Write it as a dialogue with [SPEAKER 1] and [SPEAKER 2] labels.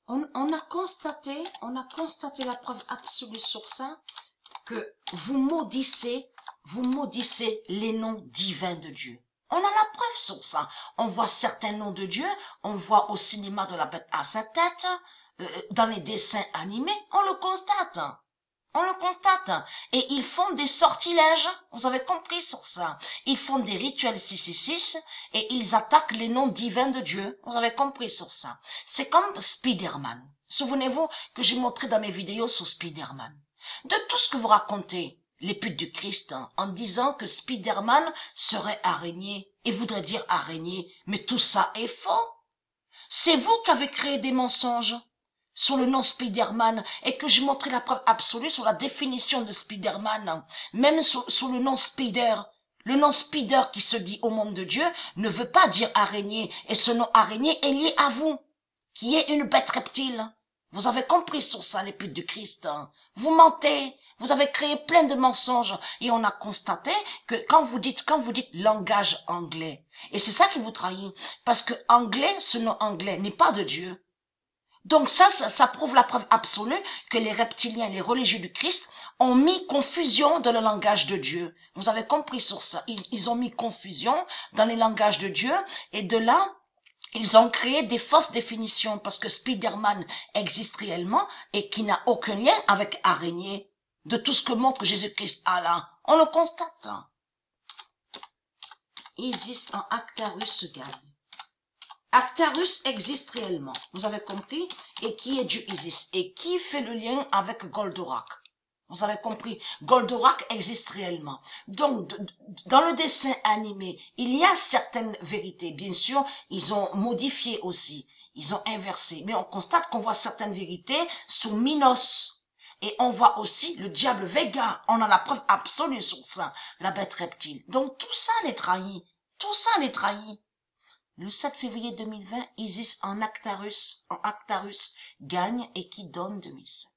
[SPEAKER 1] On a constaté la preuve absolue sur ça, que vous maudissez les noms divins de Dieu. On a la preuve sur ça. On voit certains noms de Dieu, on voit au cinéma de la bête à sa tête, dans les dessins animés, on le constate. On le constate. Et ils font des sortilèges, vous avez compris sur ça. Ils font des rituels 666 et ils attaquent les noms divins de Dieu. Vous avez compris sur ça. C'est comme Spider-Man. Souvenez-vous que j'ai montré dans mes vidéos sur Spider-Man. De tout ce que vous racontez, les putes du Christ, en disant que Spider-Man serait araignée et voudrait dire araignée, mais tout ça est faux. C'est vous qui avez créé des mensonges sur le nom Spider-Man et que j'ai montré la preuve absolue sur la définition de Spider-Man, même sur le nom Spider. Le nom Spider qui se dit au monde de Dieu ne veut pas dire araignée et ce nom araignée est lié à vous, qui est une bête reptile. Vous avez compris sur ça, les putes du Christ. Vous mentez. Vous avez créé plein de mensonges. Et on a constaté que quand vous dites langage anglais, et c'est ça qui vous trahit, parce que anglais, ce nom anglais n'est pas de Dieu. Donc ça prouve la preuve absolue que les reptiliens, les religieux du Christ, ont mis confusion dans le langage de Dieu. Vous avez compris sur ça. Ils ont mis confusion dans les langages de Dieu, et de là, ils ont créé des fausses définitions parce que Spider-Man existe réellement et qui n'a aucun lien avec araignée. De tout ce que montre Jésus-Christ Allah, on le constate. Isis en Actarus gagne. Actarus existe réellement, vous avez compris? Et qui est Dieu Isis? Et qui fait le lien avec Goldorak? Vous avez compris? Goldorak existe réellement. Donc, dans le dessin animé, il y a certaines vérités. Bien sûr, ils ont modifié aussi. Ils ont inversé. Mais on constate qu'on voit certaines vérités sous Minos. Et on voit aussi le diable Vega. On a la preuve absolue sur ça. La bête reptile. Donc, tout ça les trahit. Tout ça les trahit. Le 7 février 2020, Isis en Actarus gagne et qui donne 2007.